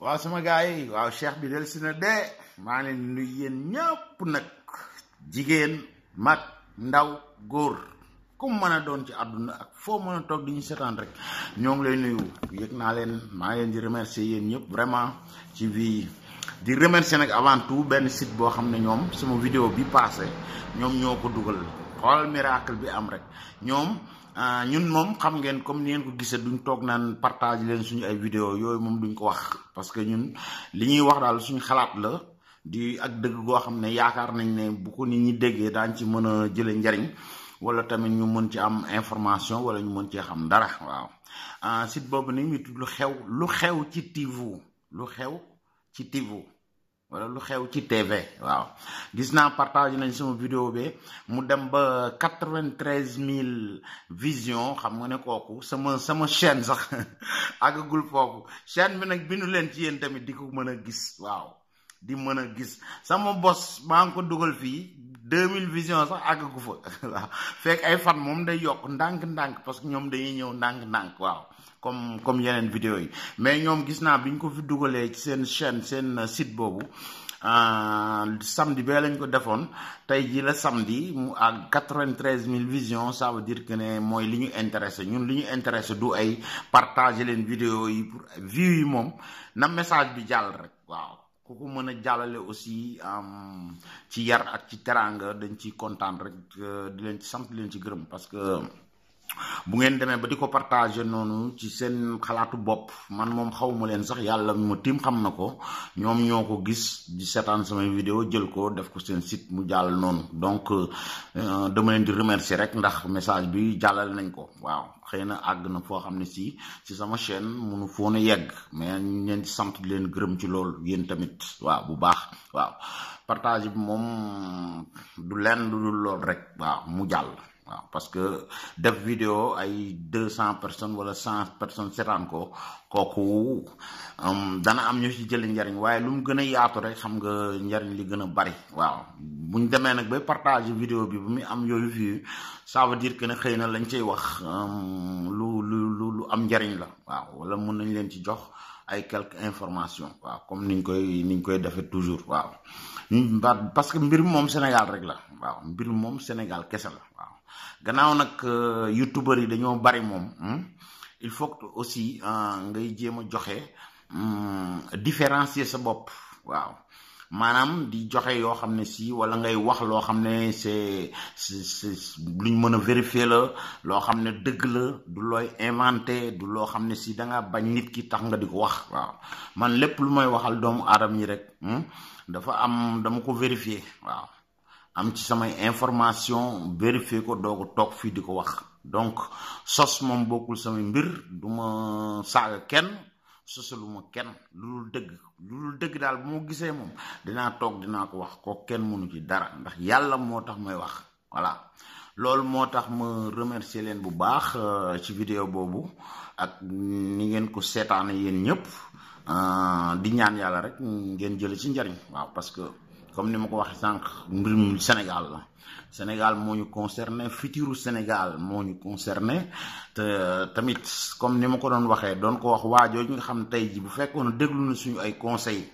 waaw sama gars yi waaw cheikh bi del si na de maa ngi leen di nuyu yéen ñëpp nag jigéen mag ndaw góor comme mën a doon ci àdduna ak foo mën a toog di ñu seetaan rek ñoo ngi lay nuyu yëg naa leen maa ngi leen di remercier yéen ñëpp vraiment ci vie di remercier nag avant tout benn site boo xam ne ñoom sama vidéo bi passé ñoom ñoo ko dugal xoolal miracle bi am rek ñoom ñun moom xam ngeen comme ni ngeen ko gisee duñ toog naan partage leen suñu ay vidéo yooyu moom duñ ko wax parce que ñun li ñuy wax daal suñu xalaat la di ak dëgg goo xam ne yaakaar nañ ne bu ko nit ñi déggee daañ ci mën a jële njariñ wala tamit ñu mën ci am information wala ñu mën cee xam dara waaw site boobu ni ñu tudd lu xew ci TV lu xew ci TV wala lu xew ci TV waaw gis naa partage nañ sama vidéo bi mu dem ba 93 000 visions xam nga ne kooku sama chaîne sax àggagul foofu chaîne bi nag bindu leen ci yéen tamit di ko mën a gis waaw di mën a gis sama bos maa ngi ko dugal fii 2000 visions sax àggagu fa waaw fekk ay fan moom day yokk ndànk-ndànk parce que ñoom dañuy ñëw ndànk-ndànk waaw comme yeneen vidéo yi mais ñoom gis naa bi ñu ko fi dugalee ci seen chaîne seen site boobu samedi bee lañ ko defoon tey ji la samedi mu ak 93 000 visions ça veut dire que ne mooy li ñu intéressé ñun li ñu intéressé du ay partager leen vidéo yi pour view yi moom na message bi jàll rek waaw ku ko mën a jàllale aussi ci yar ak ci teraanga dañ ciy kontaan rek di leen ci sant di leen ci gërëm parce que bu ngeen demee ba di ko partager noonu ci seen xalaatu bopp man moom xawma leen sax yàlla ma tiim xam na ko ñoom ñoo ko gis di seetaan samay vidéo jël ko def ko seen site mu jàll noonu donc dama leen di remercier rek ndax message bi jàllal nañ ko waaw xëy na àgg na foo xam ne si sama chaîne munu foon a yegg mais ñu leen ci sant di leen gërëm ci loolu yéen tamit waaw bu baax waaw partage bi moom du leen lu dul lool rek waaw mu jàll waaw parce que def vidéo ay 200 personnes wala 100 personnes seetaan ko kooku dana am ñu ci jëli njariñ waaye lu mu gën a yaatu rek xam nga njariñ li gën a bari waaw buñ demee nag bay partager vidéo bi bu muy am yooyu fii ça veut dire que ne xëy na lañ cay wax lu am njariñ la waaw wala mën nañ leen ci jox ay quelques informations waaw comme niñ koy defee toujours waaw parce que mbir moom Sénégal rek la waaw mbir moom Sénégal kese la waaw gannaaw nag youtubeurs yi dañoo bari moom il faut que aussi ngay jéem a joxe différencier sa bopp waaw maanaam di joxe yoo xam ne si wala ngay wax loo xam ne c'est luñ mën a vérifier la loo xam ne dëgg la du looy inventé du loo xam ne si danga bañ nit ki tax nga di ko wax waaw man lépp lu may waxal doomu aadama yi rek dama ko vérifier waaw am ci samay information vérifier ko doo ko toog fii di ko wax donc sos moom bokkul samay mbir duma saaga kenn sosaluma kenn lu dul dëgg daal bu ma gisee moom dinaa toog dinaa ko wax ko kenn mënu ci dara ndax yàlla moo tax may wax voilà loolu moo tax ma remercier leen bu baax ci vidéo boobu ak ni ngeen ko seetaane yéen ñëpp di ñaan yàlla rek ngeen jële ci njariñ waaw parce que comme ni ma ko waxee sànq mbirum Sénégal la Sénégal moo ñu concerné futuru Sénégal moo ñu concerné te tamit comme ni ma ko doon waxee doon ko wax waajooju nga xam tey ji bu fekkoon déglu na suñu ay conseil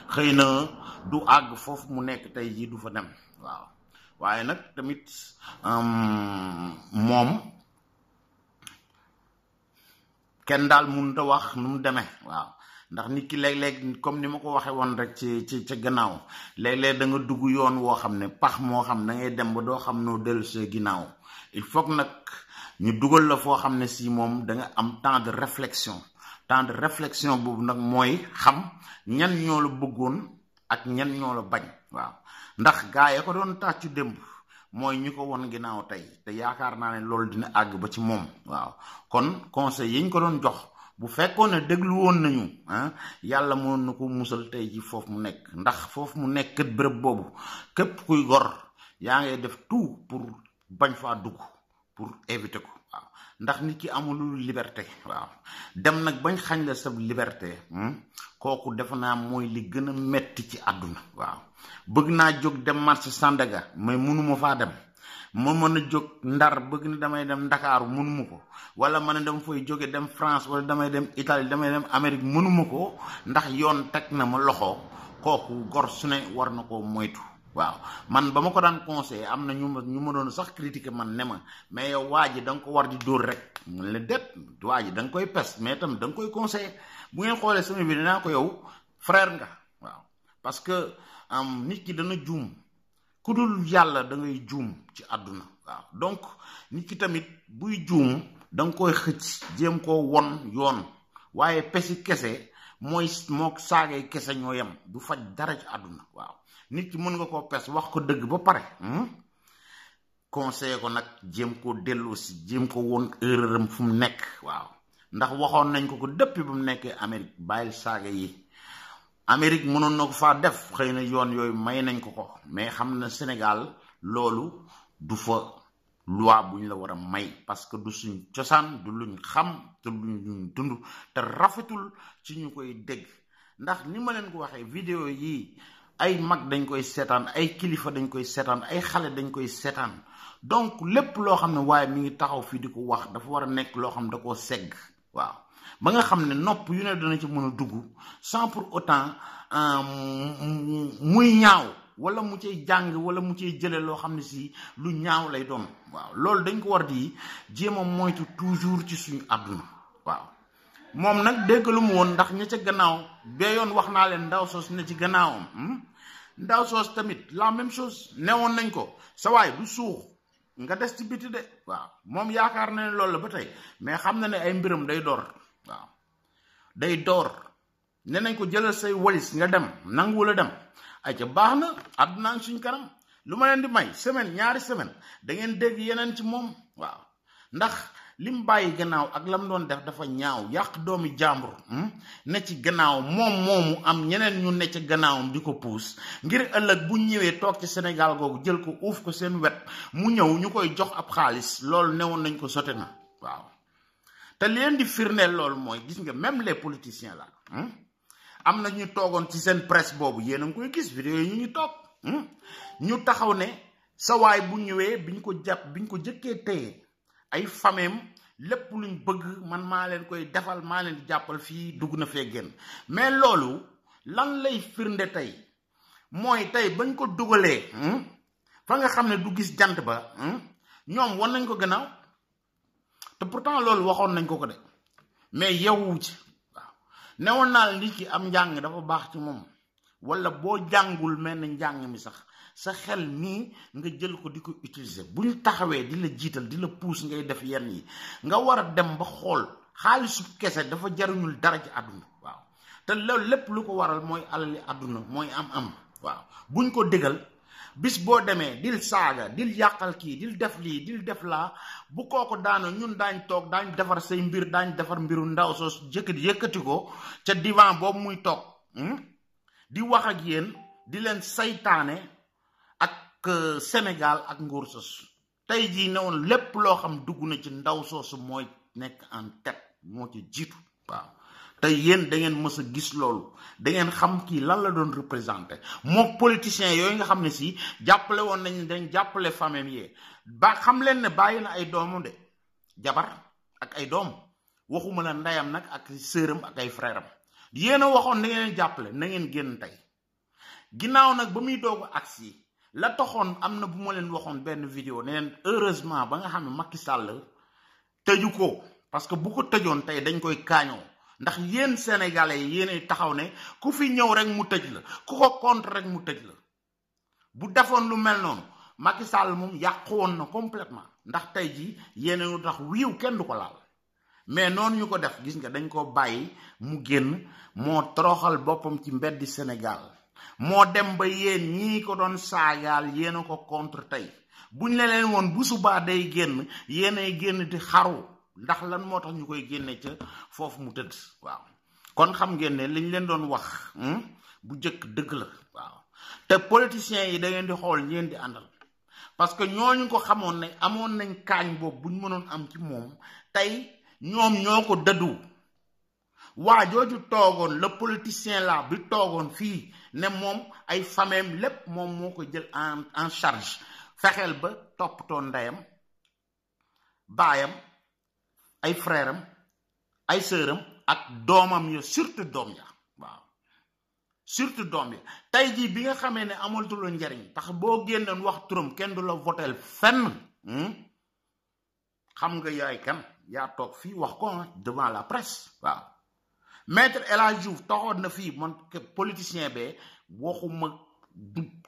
xëy na du àgg foofu mu nekk tey ji du fa dem waaw waaye nag tamit moom kenn daal mënut a wax nu mu demee waaw ndax nit ki léeg-léeg comme ni ma ko waxee woon rek ci gannaaw léeg-léeg da nga dugg yoon woo xam ne pax moo xam da ngay dem ba doo xam noo dellu see ginnaaw il faut que nag ñu dugal la foo xam ne si moom da nga am temps de réflexion boobu nag mooy xam ñan ñoo la bëggoon ak ñan ñoo la bañ waaw ndax gaa ya ko doon tàccu démb mooy ñu ko won ginnaaw tey te yaakaar naa ne loolu dina àgg ba ci moom waaw kon conseil yi ñu ko doon jox bu fekkoon ne déglu woon nañu yàlla moo na ko musal tey ji foofu mu nekk ndax foofu mu nekk kët bërëb boobu képp kuy gor yaa ngay def tout pour bañ faa dugg pour éviter ko waaw ndax nit ki amul liberté waaw dem nag bañ xañ la sa liberté kooku defe naa mooy li gën a metti ci àdduna waaw bëgg naa jóg dem marché Sandaga mais mënuma faa dem ma mën a jóg Ndar bëgg ni damay dem Ndakaaru mënuma ko wala mën a dem fay jóge dem France wala damay dem Italie damay dem Amérique mënuma ko ndax yoon teg na ma loxo kooku gor su ne war na koo moytu. waaw man ba ma ko daan conseillé am na ñu ma doon sax critiquer man ne ma mais yow waa ji da nga ko war di dóor rek mun la det waa ji da nga koy pes mais tamit da nga koy conseillé bu ngeen xoolee sama bi dinaa ko yow frère nga waaw parce que nit ki dana juum ku dul yàlla da ngay juum ci àdduna waaw donc nit ki tamit buy juum da nga koy xëcc jéem koo won yoon waaye pesi kese mooy mook saagay kese ñoo yem du faj dara ci àdduna waaw nit ki mën nga koo pes wax ko dëgg ba pare conseiller ko nag jéem koo dellu si jéem ko woon erreuram fu mu nekk waaw ndax waxoon nañ ko depuis ba mu nekkee Amérique bàyyil saaga yi Amérique mënoon na ko faa def xëy na yoon yooyu may nañ ko ko mais xam na Sénégal loolu du fa loi buñ la war a may parce que du suñ cosaan du luñ xam te luñ dund te rafetul ci ñu koy dégg ndax ni ma leen ko waxee vidéo yii ay mag dañ koy seetaan ay kilifa dañ koy seetaan ay xale dañ koy seetaan donc lépp loo xam ne waaye mi ngi taxaw fii di ko wax dafa war a nekk loo xam ne da koo segg waaw ba nga xam ne nopp yu ne dana ci mën a dugg sans pour autant muy ñaaw wala mu cay jàng wala mu cay jële loo xam ne si lu ñaaw lay doon waaw loolu dañ ko war di jéem a moytu toujours ci suñu àdduna waaw moom nag dégg lu mu woon ndax ña ca gannaaw bee yoon wax naa leen ndaw soos ne ci gannaawam ndaw soos tamit la même chose newoon nañ ko sa waay du suux nga des ci biti de waaw moom yaakaar na ne loolu la ba tey mais xam na ne ay mbiram day door waaw day door ne nañ ko jëlal say walis nga dem nanguwul a dem ay ca baax na àdduna suñ kanam lu ma leen di may semaine ñaari semaine da ngeen dégg yeneen ci moom waaw ndax lim bàyyi gannaaw ak lam doon def dafa ñaaw yàq doomi jàmbur ne ci gannaaw moom moomu am ñeneen ñu ne ci gannaawam di ko puus ngir ëllëg bu ñëwee toog ci Sénégal googu jël ko uuf ko seen wet mu ñëw ñu koy jox ab xaalis loolu newoon nañ ko sote na waaw te leen di firndeel loolu mooy gis nga même les politiciens là am na ñu toogoon ci seen presse boobu yéen a ngi koy gis vidéo yi ñu ngi toog ñu taxaw ne sa waay bu ñëwee biñ ko jàpp biñ ko jëkkee téye ay fameem lépp luñ bëgg man maa leen koy defal maa leen di jàppal fii dugg na fee génn mais loolu lan lay firnde tey mooy tey bañ ko dugalee fa nga xam ne du gis jant ba ñoom wan nañ ko gannaaw te pourtant loolu waxoon nañ ko de mais yewwu ci waaw newoon naa la nit ki am njàng dafa baax ci moom wala boo jàngul mel na njàng mi sax sa xel nii nga jël ko di ko utiliser buñ taxawee di la jiital di la puus ngay def yenn yi nga war a dem ba xool xaalisu kese dafa jaruñul dara ci àdduna waaw te loolu lépp lu ko waral mooy alali àdduna mooy am waaw buñ ko dégal bis boo demee dil saaga dil yàqal kii dil def lii dil def laa bu kooku daano ñun daañ toog daañ defar say mbir daañ defar mbiru ndaw soos yëkkati ko ca divan boobu muy toog di wax ak yéen di leen saytaane Sénégal ak nguur soosu tey jii ne woon lépp loo xam dugg na ci ndaw soosu mooy nekk en tête moo ci jiitu waaw te yéen da ngeen mës a gis loolu da ngeen xam kii lan la doon représenté mook politiciens yooyu nga xam ne si jàppale woon nañ dañ jàppale famille yee ba xam leen ne bàyyi na ay doomu de jabar ak ay doom waxuma la ndeyam nag ak sëram ak ay frère am yéen a waxoon da ngeen jàppale na ngeen génn tey ginnaaw nag ba muy doogu agsi la taxoon am na bu ma leen waxoon benn vidéo ne leen heureusement ba nga xam ne Macky Sall tëju ko parce que bu ko tëjoon tey dañ koy kaañoo ndax yéen sénégalais yi yéenay taxaw ne ku fi ñëw rek mu tëj la ku ko contre rek mu tëj la bu defoon lu mel noonu Macky Sall moom yàqu woon na complètement ndax tey jii yéen lu tax wiiw kenn du ko laal mais noonu ñu ko def gis nga dañ ko bàyyi mu génn moo toroxal boppam ci mbeddi Sénégal moo dem ba yéen ñii ko doon saagaal yéen a ko contre tey buñ la leen woon bu subaa day génn yéenay génn di xaru ndax lan moo tax ñu koy génne ca foofu mu tëdd waaw kon xam ngeen ne liñ leen doon wax bu jëkk dëgg la waaw te politiciens yi da ngeen di xool ngeen di àndal parce que ñooñu ko xamoon ne amoon nañ kaañ boobu buñ mënoon am ci moom tey ñoom ñoo ko dëddu waa jooju toogoon le politicien là bi toogoon fii ne moom ay fameem lépp moom moo ko jël en charge fexeel ba toppatoo ndeyam baayam ay frère am ay sœuram ak doomam ya surtout doom ya waaw surtout doom ya tey jii bi nga xamee ne amaltuloo njariñ tax boo génnoon wax turam kenn du la votel fenn xam nga yaay kan yaa toog fii wax ko devant la presse waaw maître El Hadji Diouf taxoon na fii man politicien bee waxuma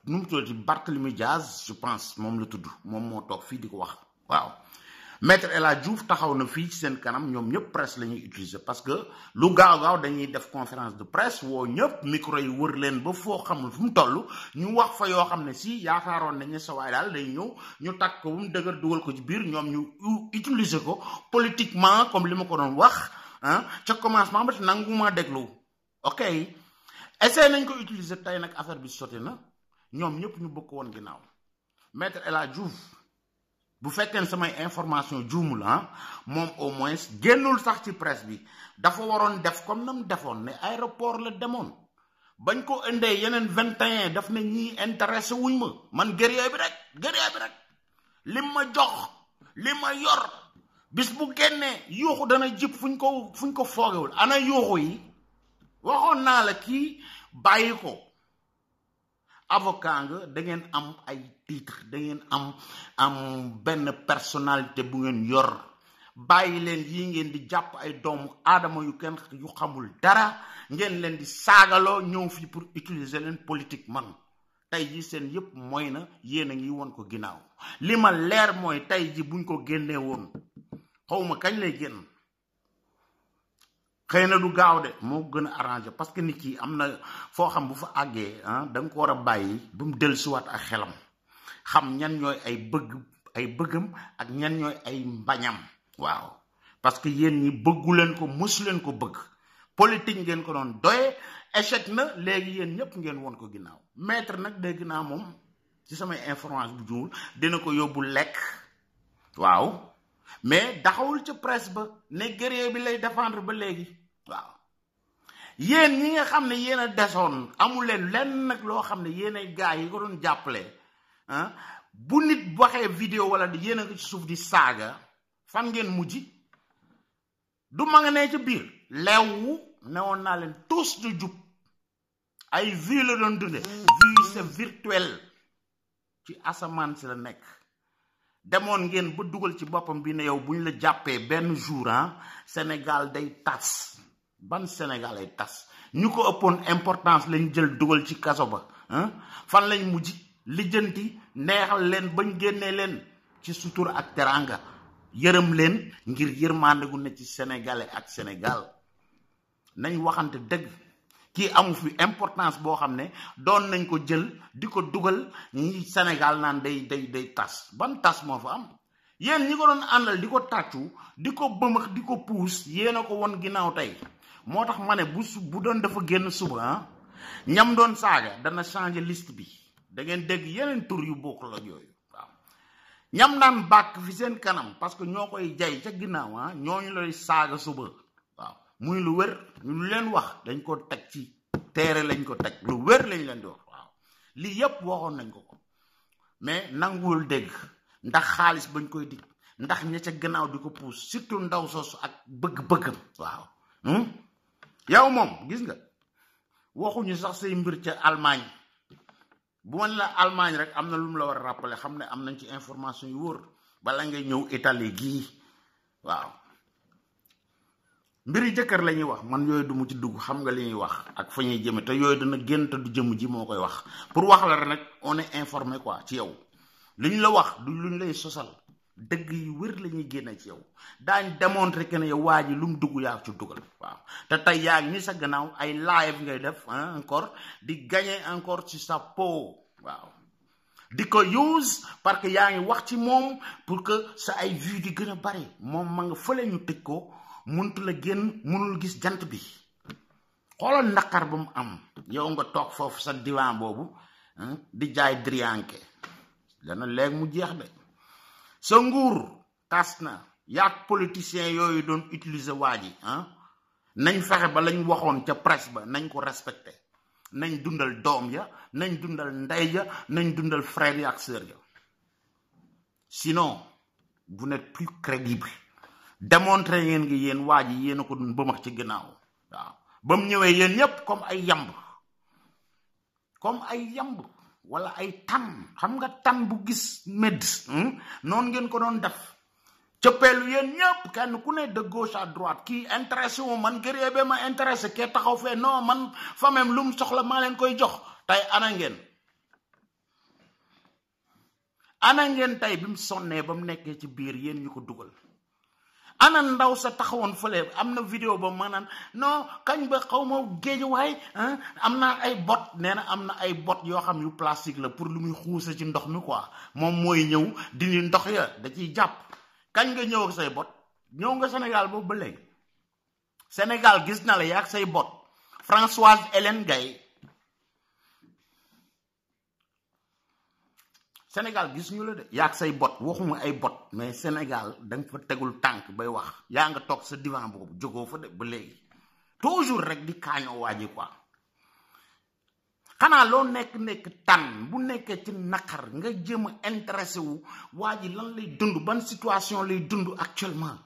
nu mu tuddati Barthélemy Diaz je pense moom la tudd moom moo toog fii di ko wax waaw maître El Hadji Diouf taxaw na fii ci seen kanam ñoom ñëpp presse la ñuy utiliser parce que lu gaaw dañuy def conférence de presse woo ñëpp micro yi wër leen ba foo xamul fu mu toll ñu wax fa yoo xam ne si yaakaaroon nañ ne sa waay daal day ñëw ñu takk ko bu mu dëgër dugal ko ci biir ñoom ñu utiliser ko politiquement comme li ma ko doon wax ca commencement ba te nanguma déglu ok essayé nañ ko utiliser tey nag affaire bi sotti na ñoom ñëpp ñu bëgg woon ginnaaw maître El Hadji Diouf bu fekkee ne samay information juumul moom au moins génnul sax ci presse bi dafa waroon def comme na mu defoon ne aéroport la demoon bañ ko indee yeneen 21 daf ne ñii intéressé wuñ ma man guerrier bi rek li ma jox li ma yor bis bu génnee yuuxu dana jib fuñ ko foogewul ana yuuxu yi waxoon naa la kii bàyyi ko avocat nga da ngeen am ay titre da ngeen am benn personnalité bu ngeen yor bàyyi leen yi ngeen di jàpp ay doomu aadama yu kenn yu xamul dara ngeen leen di saagaloo ñëw fii pour utiliser leen politiquement tey ji seen yëpp mooy na yéen a ngi woon ko ginnaaw li ma leer mooy tey ji buñ ko génnee woon xawma kañ lay génn xëy na du gaaw de moo gën a arrangé parce que nit ki am na foo xam bu fa àggee da nga ko war a bàyyi ba mu dellusiwaat ak xelam xam ñan ñooy ay bëggam ak ñan ñooy ay mbañam waaw parce que yéen ñi bëggu leen ko mosu leen ko bëgg politique ngeen ko doon doye échec na léegi yéen ñëpp ngeen woon ko ginnaaw maître nag dégg naa moom ci samay information bu juul dina ko yóbbu lekk waaw mais daxawul ca presse ba ne guerrier bi lay défendre ba léegi waaw yéen ñi nga xam ne yéen a desoon amul leen lenn nag loo xam ne yéen ay gars yi ko doon jàppale bu nit waxee vidéo wala di yéen a ko ci suuf di saaga fan ngeen mujj du ma nga nee ca biir leewu newoon naa leen tous du jub ay vie la doon dunde vie c'est virtuel ci asamaan si la nekk demoon ngeen ba dugal ci boppam bi ne yow bu ñu la jàppee benn jour Sénégal day tas ban Sénégal ay tas ñu ko ëppoon importance lañ jël dugal ci kaso ba fan lañ mujj lijjanti neexal leen bañ génnee leen ci sutur ak teranga yërëm leen ngir yërmande gu ne ci sénégalais ak Sénégal nañ waxante dëgg kii amu fi importance boo xam ne doon nañ ko jël di ko dugal ñi Sénégal naan day tas ban tas moo fa am yéen ñi ko doon àndal di ko tàccu di ko bëmëx di ko puus yéen a ko won ginnaaw tey moo tax ma ne bu doon dafa génn suba ñam doon saaga dana changer liste bi da ngeen dégg yeneen tur yu bokkul ak yooyu waaw ñam daan bàkk fi seen kanam parce que ñoo koy jay ca ginnaaw ñooñu lay saaga suba waaw muy lu wér lu leen wax dañ ko teg ci teere lañ ko teg lu wér lañ leen di wax waaw lii yépp waxoon nañ ko mais nanguwul dégg ndax xaalis bañ koy dig ndax ña ca gannaaw di ko puus surtout ndaw soosu ak bëgg-bëggam waaw yow moom gis nga waxuñu sax say mbir ca Allemagne bu ma ne la Allemagne rek am na lu mu la war a rappeler xam ne am nañ ci information yu wóor bala ngay ñëw Italie gii waaw mbiri jëkkër la ñuy wax man yooyu du mu ci dugg xam nga li ñuy wax ak fa ñuy jëme te yooyu dana génn te du jëm ji moo koy wax pour wax la rek on est informé quoi ci yow li ñu la wax du lu ñu lay sosal dëgg yu wér la ñuy génne ci yow daañ démontrer que ne yow waa ji lu mu dugg yaa ci dugal waaw te tey yaa ngi ni sa gannaaw ay live ngay def encore di gagner encore ci sa peau waaw di ko use parce que yaa ngi wax ci moom pour que sa ay vues di gën a bari moom ma nga fële ñu tëj ko muntu la génn mënul gis jant bi xoolal naqar ba mu am yow nga toog foofu sa diwan boobu di jaay drianke dana léegi mu jeex de sa nguur tas na yaag politiciens yooyu doon utiliser waa ji nañ fexe ba lañ waxoon ca presse ba nañ ko respecté nañ dundal doom ya nañ dundal ndey ja nañ dundal frère ya ak sœur ya sinon vous n'êtes plus crédible. Démontrer ngeen ngi yéen waa ji yéen a ko doon bëmax ci ginnaaw waaw ba mu ñëwee yéen ñëpp comme ay yamb wala ay tan xam nga tan bu gis med noonu ngeen ko doon def cëppeelu yéen ñëpp kenn ku ne de gauche à droite kii intéressé wu man guerrier ba ma intéressé kee taxaw fee non man fa même lu mu soxla maa leen koy jox tey ana ngeen tey bi mu sonnee ba mu nekkee ci biir yéen ñu ko dugal ana ndaw sa taxawoon fële am na vidéo ba maanaam non kañ ba xaw ma géejuwaay am na ay bot nee na am na ay bot yoo xam yu plastique la pour lu muy xuuse ci ndox mi quoi moom mooy ñëw dindi ndox ya da ciy jàpp kañ nga ñëw ak say bot ñëw nga Sénégal boobu ba léegi Sénégal gis na la yaa ak say bot Françoise Hélène Gaye Sénégal gis ñu la de yaa ak say bot waxuma ay bot mais Sénégal da nga fa tegul tànk bay wax yaa nga toog sa divan boobu jógoo fa de ba léegi toujours rek di kaañoo waa ji quoi xanaa loo nekk tan bu nekkee ci naqar nga jéem a intéressé wu waa ji lan lay dund ban situation lay dund actuellement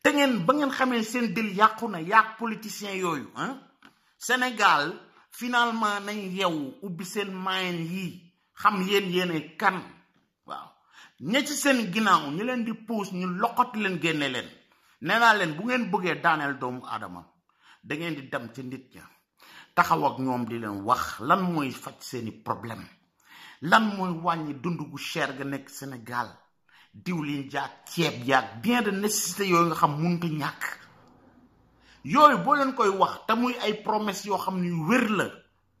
te ngeen ba ngeen xamee seen dil yàqu na yàq politiciens yooyu Sénégal finalement nañ yeewu ubbi seen mayen yi xam yéene kan waaw ña ci seen ginnaaw ñu leen di puus ñu loqati leen génne leen nee naa leen bu ngeen bëggee daaneel doomu aadama da ngeen di dem ci nit ña taxaw ak ñoom di leen wax lan mooy faj seeni problème lan mooy wàññi dund gu cher ga nekk Sénégal diwlin jaag ceeb yaag bien de nécessité yooyu nga xam mënut a ñàkk yooyu boo leen koy wax te muy ay promesse yoo xam ne yu wér la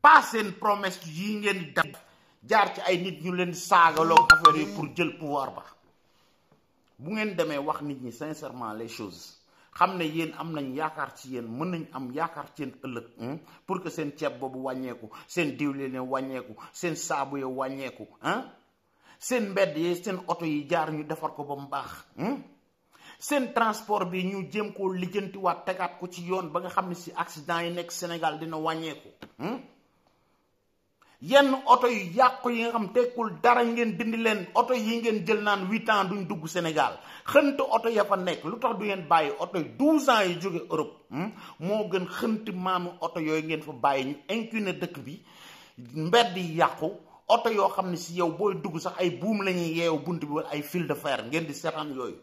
pas seen promesse yi ngeen di def jaar ci ay nit ñu leen saagaloo affaire yi pour jël pouvoir ba bu ngeen demee wax nit ñi sincèrement les choses xam ne yéen am nañ yaakaar ci yéen mën nañ am yaakaar ci yéen ëllëg pour que seen ceeb boobu wàññeeku seen diwlin wàññeeku seen saabu ya wàññeeku seen mbedd yi seen oto yi jaar ñu defar ko ba mu baax seen transport bi ñu jéem koo lijjantiwaat tegaat ko ci yoon ba nga xam ne si accident yi nekk Sénégal dina wàññeeku yenn oto yu yàqu yi nga xam tekkul dara ngeen dindi leen oto yi ngeen jël naan 8 ans duñ dugg Sénégal xënt oto ya fa nekk lu tax du ngeen bàyyi oto yi 12 ans yi jóge Europe moo gën xënt maanu oto yooyu ngeen fa bàyyi ñu incuné dëkk bi mbedd yi yàqu oto yoo xam ne si yow booy dugg sax ay buum la ñuy yeewu bunt bi wala ay fil de fer ngeen di seetaan yooyu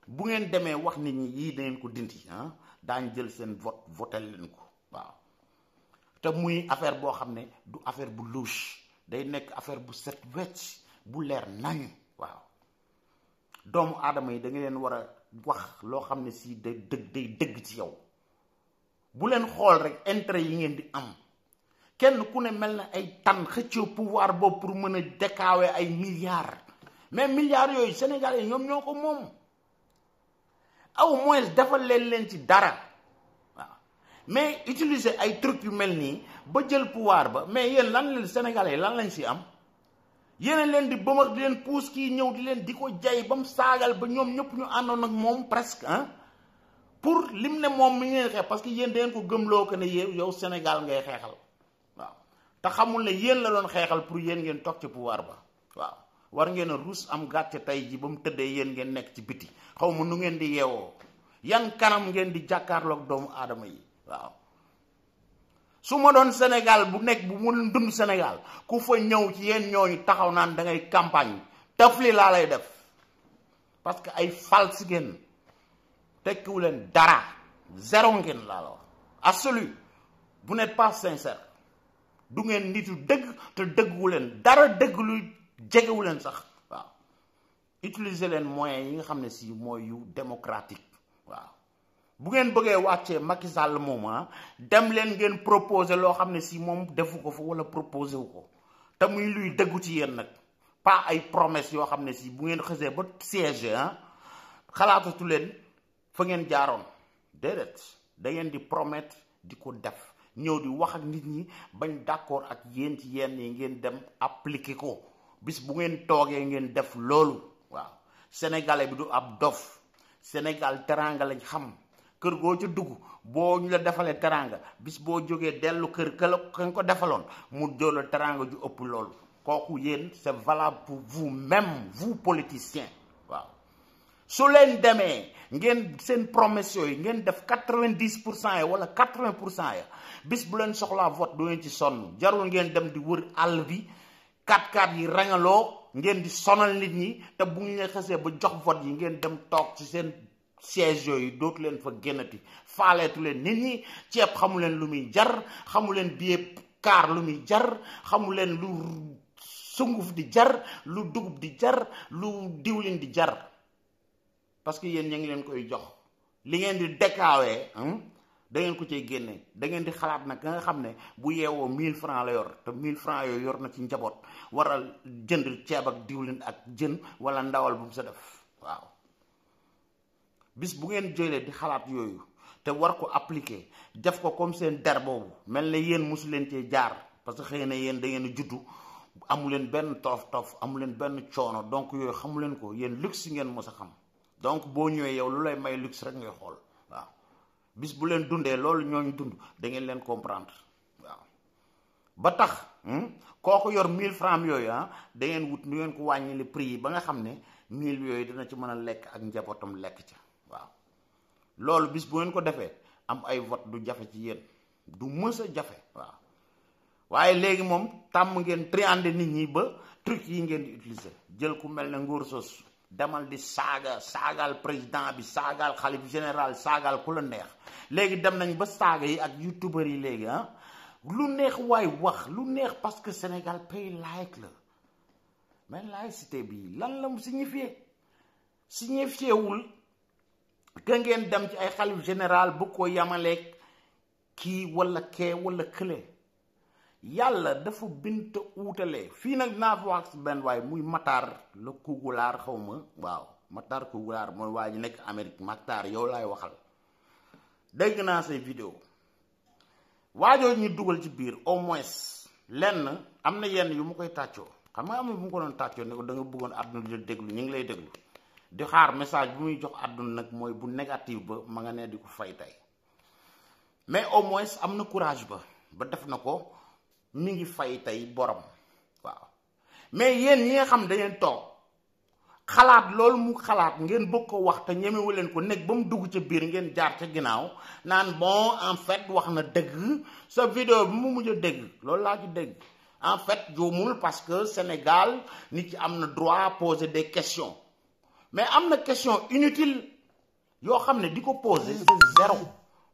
bu ngeen demee wax nit ñi yii da ngeen ko dindi daañ jël seen votel leen ko waaw te muy affaire boo xam ne du affaire bu louche day nekk affaire bu set wecc bu leer nañ waaw doomu aadama yi da nga leen war a wax loo xam ne si day dëgg ci yow bu leen xool rek intérêt yi ngeen di am kenn ku ne mel na ay tan xëccoo pouvoir boobu pour mën a dékaawe ay milliards mais milliards yooyu Sénégalais ñoom ñoo ko moom au moins defal leen ci dara waaw mais utiliser ay trucs yu mel nii ba jël pouvoir ba mais yéen lan leen Sénégalais lan lañ si am yéen leen di bëmër di leen puus kii ñëw di leen di ko jay ba mu saagal ba ñoom ñëpp ñu àndoon ak moom presque pour lim ne moom mi ngeen xeex parce que yéen dangeen ko gëmloo ko ne yow Sénégal ngay xeexal waaw te xamul ne yéen la doon xeexal pour yéen ngeen toog ci pouvoir ba waaw war ngeen a ruus am gàcce tey ji ba mu tëddee yéen ngeen nekk ci biti xaw ma nu ngeen di yeewoo yan kanam ngeen di jàkkaarloog doomu aadama yi waaw su ma doon Sénégal bu nekk bu mu dund Sénégal ku fa ñëw ci yéen ñooñu taxaw naan da ngay campagne tafli laa lay def parce que ay fals ngeen tekkiwu leen dara zéro ngeen laa la wax absolu vous n'êtes pas sincère du ngeen nitu dëgg te dëgguwu leen dara dëgg lu jegewu leen sax waaw utiliser leen moyens yi nga xam ne si mooy yu démocratique waaw bu ngeen bëggee wàccee Macky Sall moom dem leen ngeen proposer loo xam ne si moom defu ko fa wala proposer wu ko te muy luy dëggu ci yéen nag pas ay promesses yoo xam ne si bu ngeen xësee ba siège xalaatatu leen fa ngeen jaaroon déedéet da ngeen di promettre di ko def ñëw di wax ak nit ñi bañ d'accord ak yéen ci yenn yi ngeen dem appliquer ko bis bu ngeen toogee ngeen def loolu waaw sénégalais bi du ab dof Sénégal teranga lañ xam kër goo ca dugg boo ñu la defalee teranga bis boo jógee dellu kër ka nga ko defaloon mu jël teranga ju ëpp loolu kooku yéen c'est valable pour vous-même vous politiciens waaw su leen demee ngeen seen promesse yooyu ngeen def 90% ya wala 80% ya bis bu leen soxlaa vote du ngeen ci sonn jarul ngeen dem di wër àll bi 4x4 yi rangaloo ngeen di sonal nit ñi te bu ñu leen xasee ba jox vote yi ngeen dem toog ci seen siège yooyu dootu leen fa génnati faaleetu leen nit ñi ceeb xamu leen lu muy jar xamu leen billet car lu muy jar xamu leen lu sunguf di jar lu dugub di jar lu diwlin di jar parce que yéen ña ngi leen koy jox li ngeen di dékaawee da ngeen ko cay génne da ngeen di xalaat nag nga xam ne bu yeewoo 1000 francs la yor te 1000 francs yooyu yor na ci njaboot waral jënd ceeb ak diwlin ak jën wala ndawal bu mu sa def waaw bis bu ngeen jëlee di xalaat yooyu te war ko appliquer def ko comme seen der boobu mel ne yéen mosu leen cee jaar parce que xëy na yéen da ngeen a juddu amu leen benn tof amu leen benn coono donc yooyu xamu leen ko yéen luxe ngeen mos a xam donc boo ñëwee yow lu lay may luxe rek ngay xool waaw bis bu leen dundee loolu ñooñu dund da ngeen leen comprendre waaw ba tax kooku yor 1000 francs yooyu da ngeen wut nu ngeen ko wàññi prix yi ba nga xam ne 1000 yooyu dina ci mën a lekk ak njabootam lekk ca waaw loolu bis bu ngeen ko defee am ay vote du jafe ci yéen du mës a jafe waaw waaye léegi moom tàmm ngeen triander nit ñi ba truc yi ngeen di utiliser jël ku mel ne Ngor Sos demal di saagal président bi saagal xalif général saagal ku la neex léegi dem nañ ba saaga yi ak youtubeur yi léegi lu neex waay wax lu neex parce que Sénégal pays laïque la mais laïcité bi lan la mu signifié wul que ngeen dem ci ay xalif général bu ko yamaleeg kii wala kee wala kële yàlla dafa bint uutale fii nag naa fa wax benn waay muy Matar la Kugulaar xaw ma waaw Matar Kugulaar mooy waa ji nekk Amérique Matar yow laay waxal dégg naa say vidéo waajoo ñu dugal ci biir au moins lenn am na yenn yu mu koy tàccoo xam nga amul bu mu ko doon tàccoo ne ko da nga bëggoon àdduna di la déglu ñu ngi lay déglu di xaar message bu muy jox àdduna nag mooy bu négatif ba ma nga ne di ko fay tey mais au moins am na courage ba def na ko mi ngi fay tey borom waaw mais yéen ñi nga xam dangeen toog xalaat loolu mu xalaat ngeen bëgg ko wax te ñemewu leen ko nekk ba mu dugg ca biir ngeen jaar ca ginnaaw naan bon en fait wax na dëgg sa vidéo bi mu mujj a dégg loolu laa ci dégg en fait juumul parce que Sénégal nit ci am na droit à poser des questions mais am na question inutile yoo xam ne di ko poser c'est zéro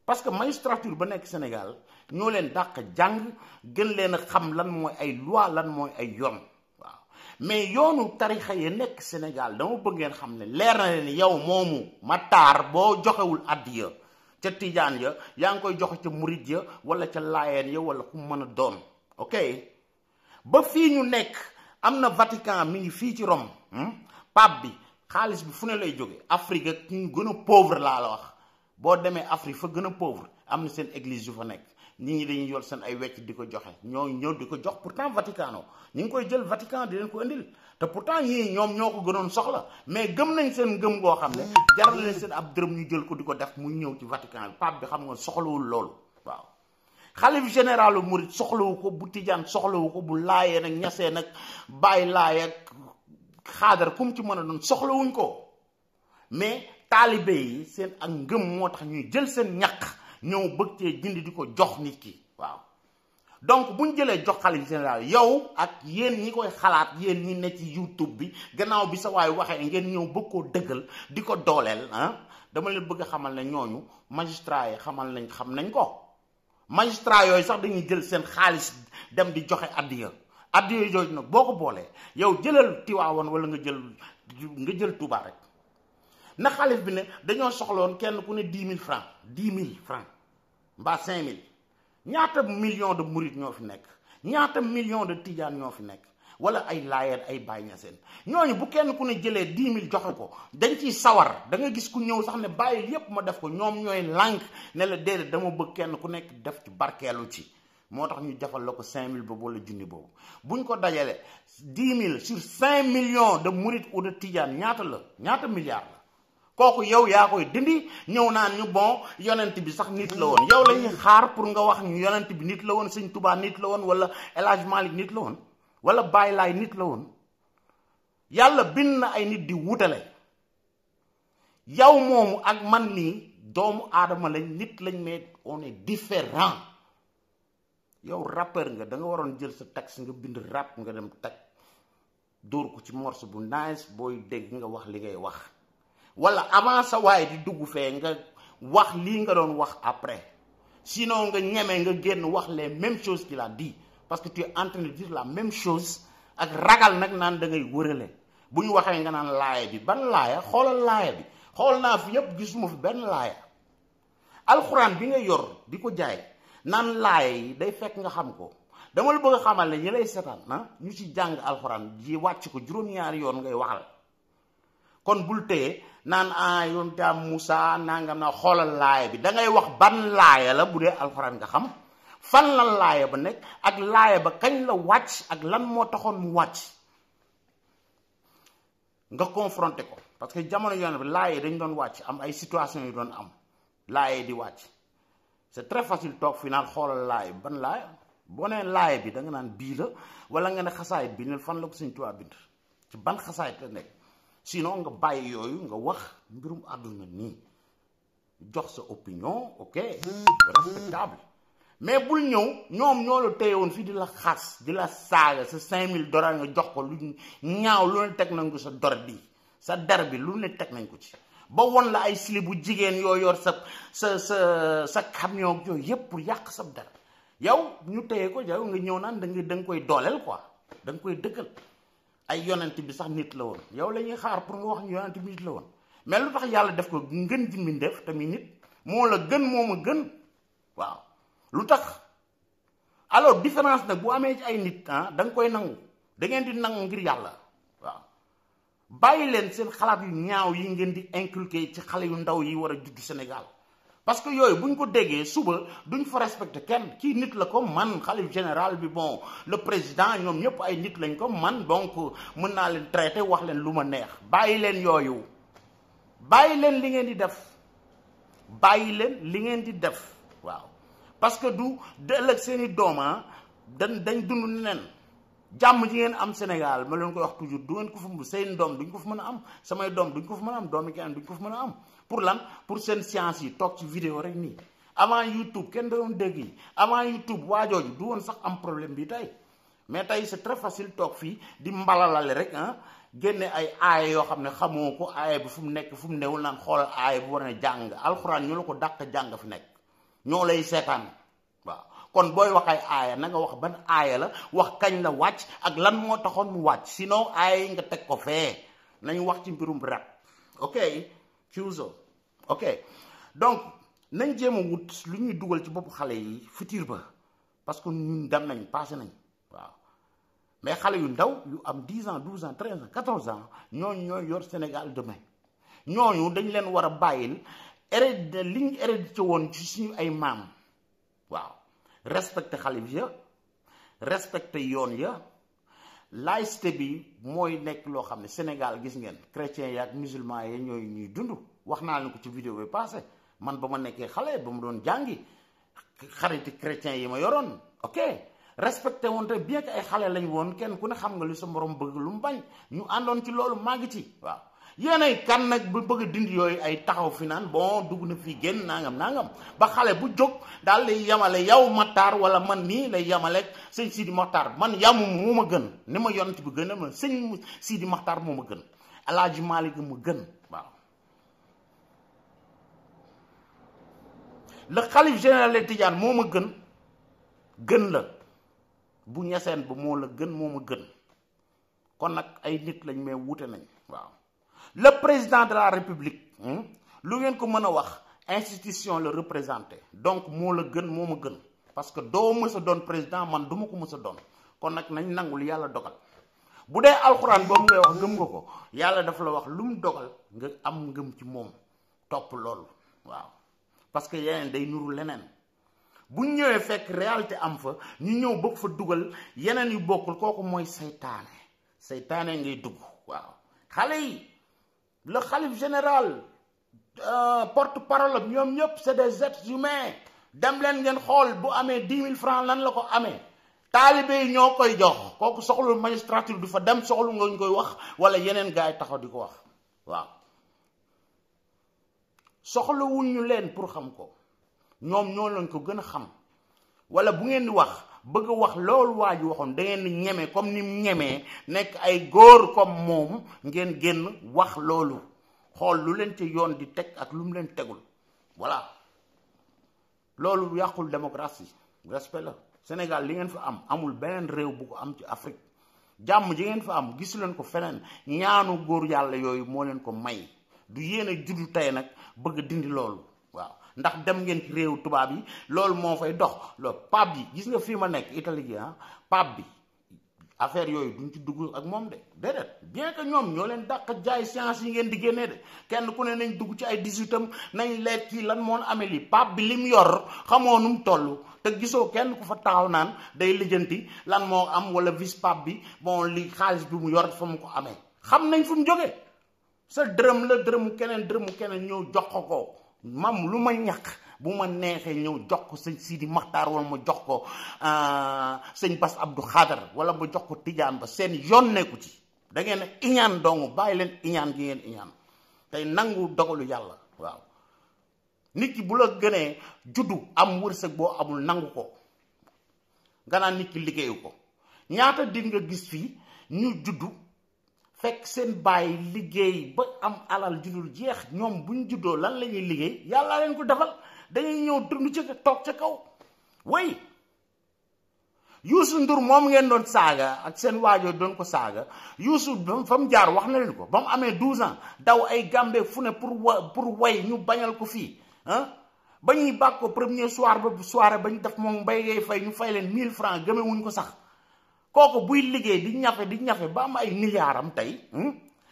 parce que magistrature ba nekk Sénégal ñoo leen dàq jàng gën leen a xam lan mooy ay loi lan mooy ay yoon waaw mais yoonu tarixa yi nekk Sénégal dama bëgg ngeen xam ne leer na leen yow moomu Matar boo joxewul addiya ca tijaan ya yaa ngi koy joxe ca murit ya wala ca laayeen ya wala ku mën a doon ok ba fii ñu nekk am na Vatican mi ngi fii ci Rome pape bi xaalis bi fu ne lay jóge Afrique ak ñu gën a pauvre laa la wax boo demee Afrique fa gën a pauvre am na seen église yu fa nekk nit ñi dañuy yor seen ay wecc di ko joxe ñoo ñëw di ko jox pourtant Vaticano ñu ngi koy jël Vatican di leen ko indil te pourtant ñii ñoom ñoo ko gënoon soxla mais gëm nañ seen gëm goo xam ne jaral leen seen ab dërëm ñu jël ko di ko def muy ñëw ci Vatican bi pape bi xam nga soxlawul loolu waaw xalif généralu murit soxlawu ko bu tijaan soxlawu ko bu laayee nag ñasee nag bàyyi laay ak xaadar kum ci mën a doon soxlawuñ ko mais taalibe yi seen ak ngëm moo tax ñuy jël seen ñaq ñëw bëgg cee jënd di ko jox nit ki waaw donc bu ñu jëlee jox xalif général yow ak yéen ñi koy xalaat yéen ñi ne ci YouTube bi gannaaw bi sa waay waxee ngeen ñëw bëgg koo dëggal di ko dooleel dama leen bëgg a xamal ne ñooñu magistrat yi xam nañ ko magistrat yooyu sax dañuy jël seen xaalis dem di joxe addiya jooju nag boo ko boolee yow jëlal Tiwaawan wala nga jël Touba rek na xalif bi ne dañoo soxloon kenn ku ne 10 000 francs 10 000 francs mbaa 5 000 ñaata millions de murit ñoo fi nekk ñaata millions de tijaan ñoo fi nekk wala ay laayeen ay Baay Ñaseen ñooñu bu kenn ku ne jëlee 10 000 joxe ko dañ ciy sawar da nga gis ku ñëw sax ne bàyyi yépp ma def ko ñoom ñooy lànk ne la déedéet dama bëgg kenn ku nekk def ci barkeelu ci moo tax ñu defal la ko 5000 boobu wala junni boobu buñ ko dajale 10 000 sur 5 millions de murit ou de tijaan ñaata milliards la kooku yow yaa koy dindi ñëw naan ñu bon yonent bi sax nit la woon yow la ñuy xaar pour nga wax ñu yonent bi nit la woon Sëñ Tuubaa nit la woon wala El Hadj Malick nit la woon wala bàyyi laay nit la woon. yàlla bind na ay nit di wutale yow moomu ak man nii doomu aadama lañ nit lañ mais on est différent yow rappeur nga da nga waroon jël sa texte nga bind rap nga dem teg dóor ko ci morceau bu nice booy dégg nga wax li ngay wax wala avant sa waay di dugg fee nga wax lii nga doon wax après sinon nga ñeme nga génn wax les mêmes choses qu'il a dit parce que tu es en train de dire la même chose ak ragal nag naan da ngay wërale bu ñu waxee nga naan laaya bi ban laaya xoolal laaya bi xool naa fi yëpp gisuma fi benn laaya alxuraan bi nga yor di ko jaay naan laaya yi day fekk nga xam ko dama la bëgg a xamal ne ñi lay seetaan ñu ci jàng alxuraan ji wàcc ko juróom-ñaari yoon ngay waxal kon bul téye naan yoon tam Moussa nangam naa xoolal laaya bi da ngay wax ban laaya la bu dee alxuraan nga xam fan la laaya ba nekk ak laaya ba kañ la wàcc ak lan moo taxoon mu wàcc nga confronté ko parce que jamono yoon bi laaya dañ doon wàcc am ay situation yu doon am laaya di wàcc c'est très facile toog fi naan xoolal laaya bi ban laaya boo nee laaya bi da nga naan bii la wala nga ne xasaayit bi ne fan la ko Sëñ Tuubaa bind ci ban xasaayit la nekk sinon nga bàyyi yooyu nga wax mbirum àdduna nii jox sa opinion ok respectable mais bul ñëw ñoom ñoo la téye woon fii di la xas di la saaga sa 5000 dollars nga jox ko lu ñaaw lu ne teg nañ ko sa dor bi sa der bi lu ne teg nañ ko ci ba won la ay sili bu jigéen yoo yor sa camion yooyu yépp pour yàq sa der yow ñu téye ko yow nga ñëw naan da nga koy dooleel quoi da nga koy dëggal ay yonent bi sax nit la woon yow la ñuy xaar pour nga wax ñu yonent bi nit la woon mais lu tax yàlla def ko ngën ji mbindéef tamit nit moo la gën moo ma gën waaw lu tax alors différence nag bu amee ci ay nit da nga koy nangu da ngeen di nangu ngir yàlla waaw bàyyi leen seen xalaat yu ñaaw yi ngeen di inculquer ci xale yu ndaw yi war a juddu Sénégal parce que yooyu buñ ko déggee suba duñ fa respecté kenn kii nit la comme man xalif général bi bon le président ñoom ñëpp ay nit lañ comme man donc mën naa leen traité wax leen lu ma neex bàyyi leen yooyu bàyyi leen li ngeen di def bàyyi leen li ngeen di def waaw parce que du ëllëg seeni doom dañ dund neneen jàmm ji ngeen am Sénégal ma leen koy wax toujours du ngeen ko fa seen doom duñ ko fa mën a am samay doom duñ ko fa mën a am doomi keneen duñ ko fa mën a am pour lan pour seen science yi toog ci vidéo rek nii avant YouTube kenn da doon dégg yi avant YouTube waajooju du woon sax am problème bi tey mais tey c'est très facile toog fii di mbalalale rek génne ay aaya yoo xam ne xamoo ko aaya bi fu mu nekk fu mu newul naan xoolal aaya bu war a jàng alxuraan ñu la ko dàq jàng fi nekk ñoo lay seetaan waaw kon booy wax ay aaya na nga wax ban aaya la wax kañ la wàcc ak lan moo taxoon mu wàcc sinon aaya yi nga teg ko fee nañ wax ci mbirum rap ok Cuuso ok donc nañ jéem a wut lu ñuy dugal ci boppu xale yi futur ba parce que ñun dem nañ passé nañ waaw mais xale yu ndaw yu am 10 ans 12 ans 13 ans 14 ans ñooñu ñooy yor Sénégal demain ñooñu dañ leen war a bàyyil hérité li ñu hérité woon ci suñu ay maam waaw respecté xalif ya respecté yoon ya laïcité bi mooy nekk loo xam ne Sénégal gis ngeen chrétiens yi ak musulmans yi ñooy ñuy dund wax naa leen ko ci vidéo bi passé man ba ma nekkee xale ba mu doon jàngi xariti chrétiens yi ma yoroon ok respecté woon te bien que ay xale lañ woon kenn ku ne xam nga li sa morom bëgg lu mu bañ ñu àndoon ci loolu maa ngi ci waaw yéenay kan nag bu bëgg a dindi yooyu ay taxaw fi naan bon dugg na fii génn nangam ba xale bu jóg daal lay yamale yow Matar wala man nii lay yamale sëñ Sidi Matar man yamu moo ma gën ni ma yonent bi gën a ma sëñ Sidi Matar moo ma gën Alaaji Maalik ma gën waaw le xalif général des Tidianes moo ma gën la bu ñeseen ba moo la gën moo ma gën kon nag ay nit lañ mais wuute nañ waaw le président de la république lu ngeen ko mën a wax institution la représenté donc moo la gën moo ma gën parce que doo mës a doon président man duma ko mës a doon kon nag nañ nangul yàlla dogal bu dee alxuraan boobu ngay wax gëm nga ko yàlla dafa la wax lu mu dogal nga am ngëm ci moom topp loolu waaw parce que yeneen day nuru leneen bu ñu ñëwee fekk réalité am fa ñu ñëw bëgg fa dugal yeneen yu bokkul kooku mooy saytaane ngay dugg waaw xale yi le khalife général porte-parole am ñoom ñëpp c'est des êtres humains dem leen ngeen xool bu amee 10 000 francs lan la ko amee taalibe yi ñoo koy jox kooku soxlu magistrature du fa dem soxlu nga ñu koy wax wala yeneen gars yi taxaw di ko wax waaw soxlawuñ ñu leen pour xam ko ñoom ñoo leen ko gën a xam wala bu ngeen di wax bëgg wax loolu waa ji waxoon da ngeen di ñeme comme ni mu ñemee nekk ay góor comme moom ngeen génn wax loolu xool lu leen ci yoon di teg ak lu mu leen tegul voilà loolu yàqul démocratie respect la Sénégal li ngeen fa am amul beneen réew bu ko am ci Afrique jàmm ji ngeen fa am gisu leen ko feneen ñaanu góor yàlla yooyu moo leen ko may du yéen a juddu tey nag bëgg dindi loolu waaw ndax dem ngeen ci réew tubaab yi loolu moo fay dox loolu pape bi gis nga fii ma nekk Italie gi pape bi affaire yooyu duñ ci dugg ak moom de déedéet bien que ñoom ñoo leen dàq jaay science yi ngeen di génnee de kenn ku ne nañ dugg ci ay 18am nañ leet kii lan moo amee lii pape bi lim yor xamoo nu mu toll te gisoo kenn ku fa taxaw naan day lijjanti lan moo am wala vice pape bi bon li xaalis bi mu yor fa mu ko amee xam nañ fu mu jógee sa dërëm la dërëmu keneen ñëw jox ko mam lu ma ñàkk bu ma neexee ñëw jox ko sëñ Sidi Maxtaar wala ma jox ko sëñ Bass Abdou Khadar wala ma jox ko Tijaan ba seen yoon nekku ci da ngeen a iñaan dong bàyyi leen iñaan gi ngeen iñaan tey nangu dogalu yàlla waaw nit ki bu la gënee juddu am wërsëg boo amul nangu ko nga naan nit ki liggéeyu ko ñaata dit nga gis fii ñu juddu fekk seen bàyyi liggéey ba am alal judul jeex ñoom buñ juddoo lan la ñuy liggéey yàlla leen ko defal dañuy ñëw dund ci toog ca kaw way Youssou Ndour moom ngeen doon saaga ak seen waajoo doon ko saaga Youssou fa mu jaar wax na leen ko ba mu amee 12 ans daw ay Gambie fu ne pour way ñu bañal ko fii ba ñuy bàkk ko premier soirée ba ñu def moom mbay ngay fay ñu fay leen 1000 francs gëme wuñ ko sax kooku buy liggéey di ñafe ba am ay milliards am tey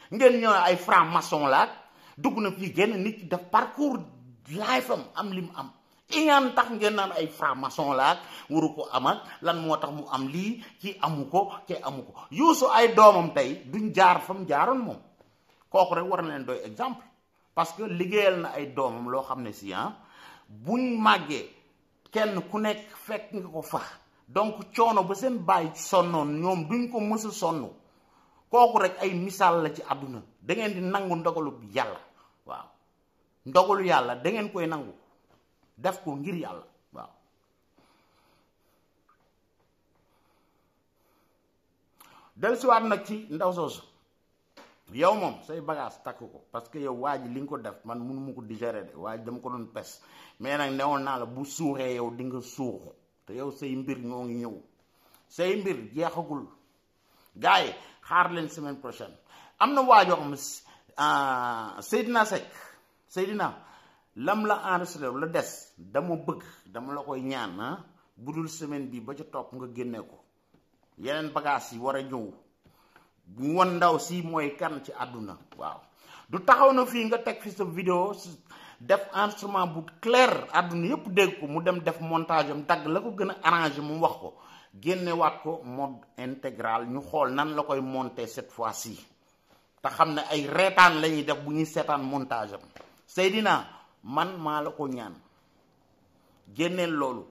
ngeen ñëw ay franc maçon laak dugg na fii génn nit ki def parcours life am lim am iñaan tax ngeen naan ay franc maçon laak waru ko amal lan moo tax mu am lii ci amu ko ci amu ko Youssou ay doomam tey duñ jaar fa mu jaaroon moom kooku rek war na leen doy exemple parce que liggéeyal na ay doomam loo xam ne si buñ màggee kenn ku nekk fekk nga ko fa donc coono ba seen bàyyi sonnoon ñoom duñ ko mës a sonn kooku rek ay misaal la ci àdduna da ngeen di nangu ndogalu yàlla waaw ndogalu yàlla da ngeen koy nangu def ko ngir yàlla waaw dellusiwaat nag ci ndaw soosu yow moom say bagage takk ko parce que yow waa ji li nga ko def man mënu ma ko digérer de waa ji dama ko doon pes mais nag newoon naa la bu suuxee yow di nga suux te yow say mbir ñoo ngi ñëw say mbir jeexagul gars yi xaar leen semaine prochaine am na waajoo xam ne Seydina Seck Seydina lam la enregistré la des dama la koy ñaan bu dul semaine bi ba ca topp nga génne ko yeneen bagages yi war a ñëw bu won ndaw si mooy kan ci àdduna waaw du taxaw na fii nga teg fi sa vidéo def enregistrement bu clair àdduna yëpp dégg ko mu dem def montage am dagg la ko gën a arrangé mu wax ko génnewaat ko mode intégral ñu xool nan la koy monter cette fois-ci te xam ne ay reetaan la ñuy def bu ñuy seetaan montage am Seydina man maa la ko ñaan génneel loolu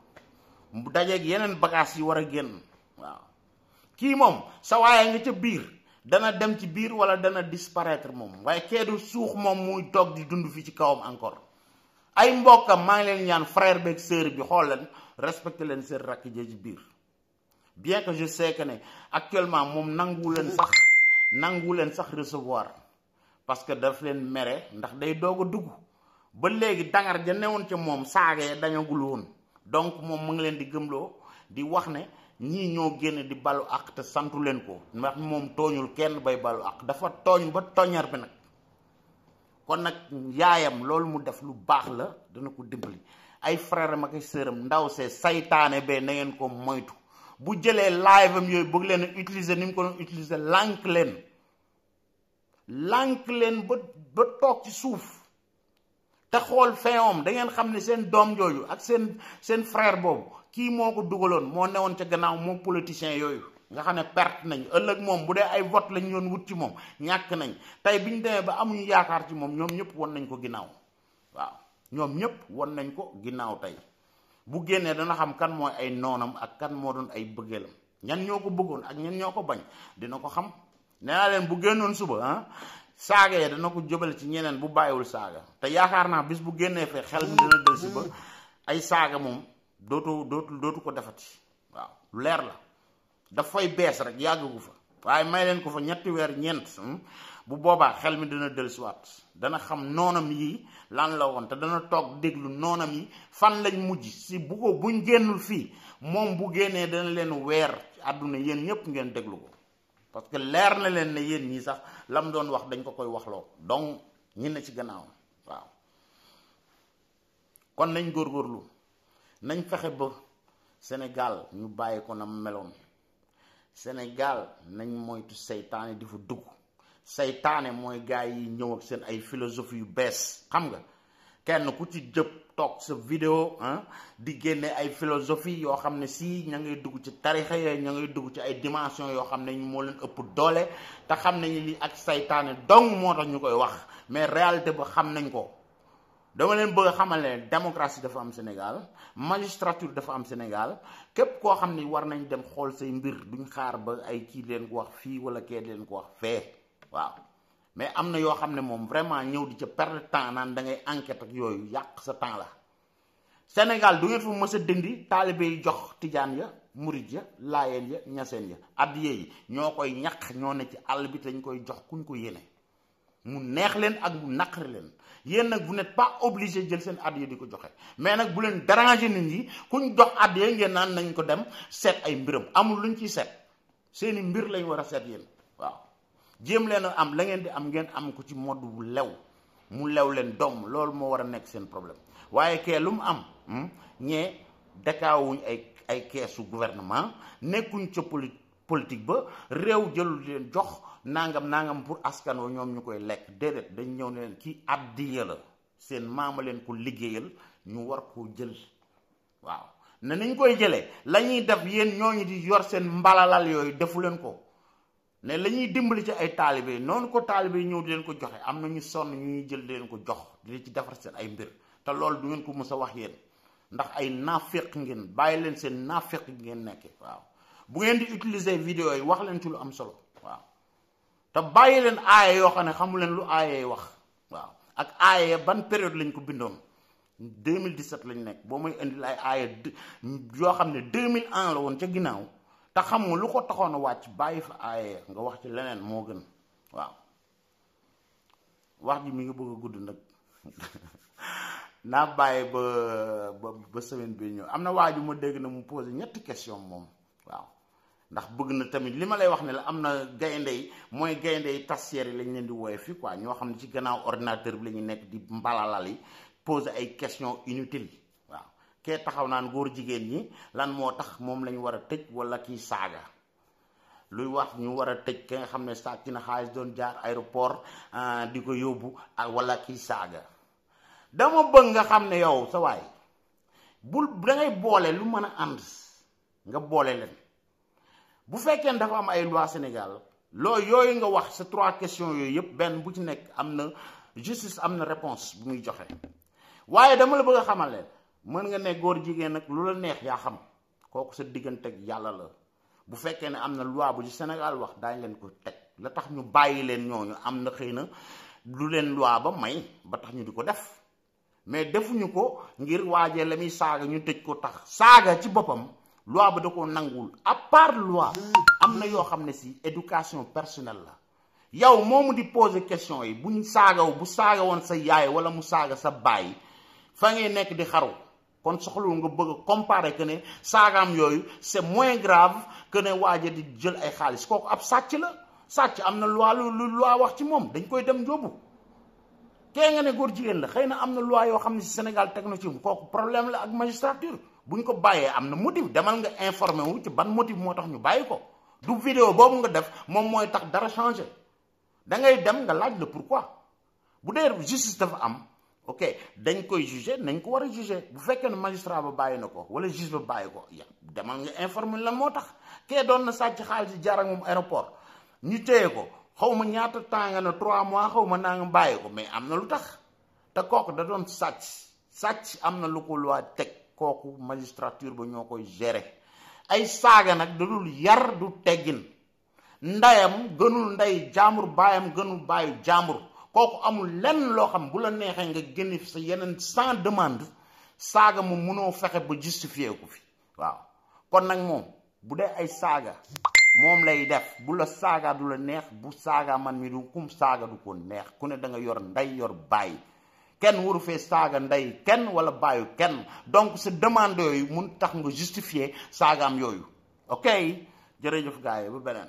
mu dajeeg yeneen bagages yi war a génn waaw kii moom sa waaye nga ca biir dana dem ci biir wala dana disparaître moom waaye keedu suux moom muy toog di dund fi ci kawam encore ay mbokkam maa ngi leen ñaan frère beeg sœur bi xool leen respecté leen seen rakk ji ci biir bien que je sais que ne actuellement moom nangu leen sax recevoir parce que daf leen mere ndax day doog a dugg ba léegi dangar ja newoon ca moom saagee dañagul woon donc moom mu ngi leen di gëmloo di wax ne ñii ñoo génn di balu ak te santu leen ko ndax moom tooñul kenn bay balu ak dafa tooñ ba tooñar bi nag kon nag yaayam loolu mu def lu baax la dana ko dimbali ay frère am ak ay sœuram ndaw see saytaane bee na ngeen ko moytu bu jëlee live am yooyu bëgg leen utiliser ni mu ko doon utiliser lànk leen ba toog ci suuf te xool feewam da ngeen xam ne seen doom jooju ak seen frère boobu kii moo ko dugaloon moo newoon ca gannaaw moom politicien yooyu nga xam ne perte nañ ëllëg moom bu dee ay vote lañ doon wut ci moom ñàkk nañ tey bi ñu demee ba amuñu yaakaar ci moom ñoom ñëpp won nañ ko ginnaaw waaw ñoom ñëpp won nañ ko ginnaaw tey bu génnee dana xam kan mooy ay noonam ak kan moo doon ay bëggeelam ñan ñoo ko bëggoon ak ñan ñoo ko bañ dina ko xam. nee naa leen bu génnoon suba saaga ya dana ko jëbal ci ñeneen bu bàyyiwul saaga te yaakaar naa bis bu génnee fee xel mi dina del si ba ay saaga moom dootu ko defati waaw lu leer la dafay bees rek yàggu fa waaye may leen ko fa ñetti weer ñeent bu boobaa xel mi dina del siwaat dana xam noonam yi lan la woon te dana toog déglu noonam yi fan lañ mujj si buñ génnul fii moom bu génnee dana leen weer ci àdduna yéen ñëpp ngeen déglu ko parce que leer na leen ne yéen ñii sax lam doon wax dañ ko koy waxloo donc ñi ne ci gannaaw waaw kon nañ góorgóorlu nañ fexe ba Sénégal ñu bàyyi ko na meloon Sénégal nañ moytu seytaane di fa dugg seytaane mooy gars yi ñëw ak seen ay philosophie yu bees xam nga kenn ku ci jëpp toog sa vidéo di génne ay philosophie yoo xam ne si ña ngay dugg ci tarixa yooyu ña ngay dugg ci ay dimension yoo xam ne moo leen ëpp doole te xam nañu li ak saytaane dong moo tax ñu koy wax mais réalité ba xam nañ ko. dama leen bëgg a xamal ne démocratie dafa am Sénégal magistrature dafa am Sénégal képp koo xam ne war nañ dem xool say mbir duñ xaar ba ay kii leen ko wax fii wala kee leen ko wax fee waaw. mais am na yoo xam ne moom vraiment ñëw di ca perdre temps naan da ngay enquête ak yooyu yàq sa temps la Sénégal du ngeen fa mës a dindi taalibe yi jox tijaan ya murit ya laayeen ya ñaseen ya addiye yi ñoo koy ñaq ñoo ne ci àll bi te ñu koy jox kuñ ko yéene mu neex leen ak mu naqari leen yéen nag vous n'êtes pas obligé jël seen addiye di ko joxe mais nag bu leen déranger nit ñi kuñ jox addiye ngeen naan nañ ko dem seet ay mbiram amul luñ ciy seet seeni mbir lañ war a seet yéen waaw. jéem leen a am la ngeen di am ngeen am ko ci mode bu lew mu lew leen doom loolu moo war a nekk seen problème waaye kee lu mu am ñee dakaawuñ ay keesu gouvernement nekkuñ ca politique ba réew jëlul leen jox nangam pour askan wa ñoom ñu koy lekk déedéet dañ ñëw ne leen kii addiya la seen maama leen ko liggéeyal ñu war koo jël waaw ne niñ koy jëlee la ñuy def yéen ñooñu di yor seen mbalalal yooyu defu leen ko ne la ñuy dimbali ci ay taalibe noonu ko taalibe yi ñëw di leen ko joxe am na ñu sonn ñuy jël di leen ko jox di ci defar seen ay mbir te loolu du ngeen ko mës a wax yéen ndax ay naafeq ngeen bàyyi leen seen naafeq ngeen nekke waaw bu ngeen di utiliser vidéo yi wax leen ci lu am solo waaw te bàyyi leen aaya yoo xam ne xamu leen lu aaya yi wax waaw ak aaya ban période lañ ko bindoon 2017 lañ nekk boo may indil ay aaya yoo xam ne 2001 la woon ca ginnaaw te xam nga lu ko taxoon a wàcc bàyyi fa aaya nga wax ci leneen moo gën waaw wax ji mi ngi bëgg a gudd nag naa bàyyi ba semaine bi ñëw am na waa ji ma dégg na mu posé ñetti question moom waaw ndax bëgg na tamit li ma lay wax ne la am na gaynde yi mooy gaynde yi tassière yi lañ leen di wooye fii quoi ñoo xam ne ci gannaaw ordinateur bi la ñu nekk di mbalalal yi posé ay question inutile waaw kee taxaw naan góor jigéen ñi lan moo tax moom lañ war a tëj wala kii saaga luy wax ñu war a tëj ki nga xam ne sàcc na xaalis doon jaar aéroport di ko yóbbu ak wala kii saaga dama bëgg nga xam ne yow sa waay bul dangay boole lu mën a ànd nga boole leen bu fekkee dafa am ay loi Sénégal loolu yooyu nga wax sa 3 questions yooyu yëpp benn bu ci nekk am na justice am na réponse bu muy joxe waaye dama la bëgg a xamal leen mën nga ne góor jigéen nag lu la neex yaa xam kooku sa diggante ak yàlla la bu fekkee ne am na loi bu ci Sénégal wax daañ leen ko teg la tax ñu bàyyi leen ñooñu am na xëy na lu leen loi ba may ba tax ñu di ko def mais defuñu ko ngir waajee la muy saaga ñu tëj ko tax saaga ci boppam loi ba da ko nangul à part loi am na yoo xam ne si éducation personnelle la yow moomu di poser question yi buñ saagaw bu saaga woon sa yaay wala mu saaga sa baay fa ngay nekk di xaru kon soxlu nga bëgg a comparer que ne saagaam yooyu c'est moins grave que ne waaje di jël ay xaalis kooku ab sàcc la sàcc am na loi lu loi wax ci moom dañ koy dem yóbbu kee nga ne góor jigéen la xëy na am na loi yoo xam ne si Sénégal teg na ci kooku problème la ak magistrature buñ ko bàyyee am na motif demal nga informé wu ci ban motif moo tax ñu bàyyi ko du vidéo boobu nga def moom mooy tax dara changé da ngay dem nga laaj la pourquoi bu dee justice dafa am ok dañ koy jugé nañ ko war a jugé bu fekkee ne magistrat ba bàyyi na ko wala juge ba bàyyi ko ya demal nga informé lan moo tax kee doon na sàcc xaalis yi jaar ak moom aéroport ñu téye ko xaw ma ñaata temps nga ne 3 mois xaw ma naa nga bàyyi ko mais am na lu tax te kooku da doon sàcc am na lu ko loi teg kooku magistrature ba ñoo koy gérer ay saaga nag da dul yar du teggin. ndayam gënul nday jaambur baayam gënul baayu jaambur kooku amul lenn loo xam bu la neexee nga génne fi sa yeneen sans demande saaga mu mënoo fexe ba justifier ko fi waaw kon nag moom bu dee ay saaga moom lay def bu la saaga du la neex bu saaga man mi du kum saaga du ko neex ku ne da nga yor nday yor baay kenn waru fee saaga nday kenn wala baayu kenn donc sa demande yooyu mun tax nga justifier saagaam yooyu ok jërëjëf gars yi ba beneen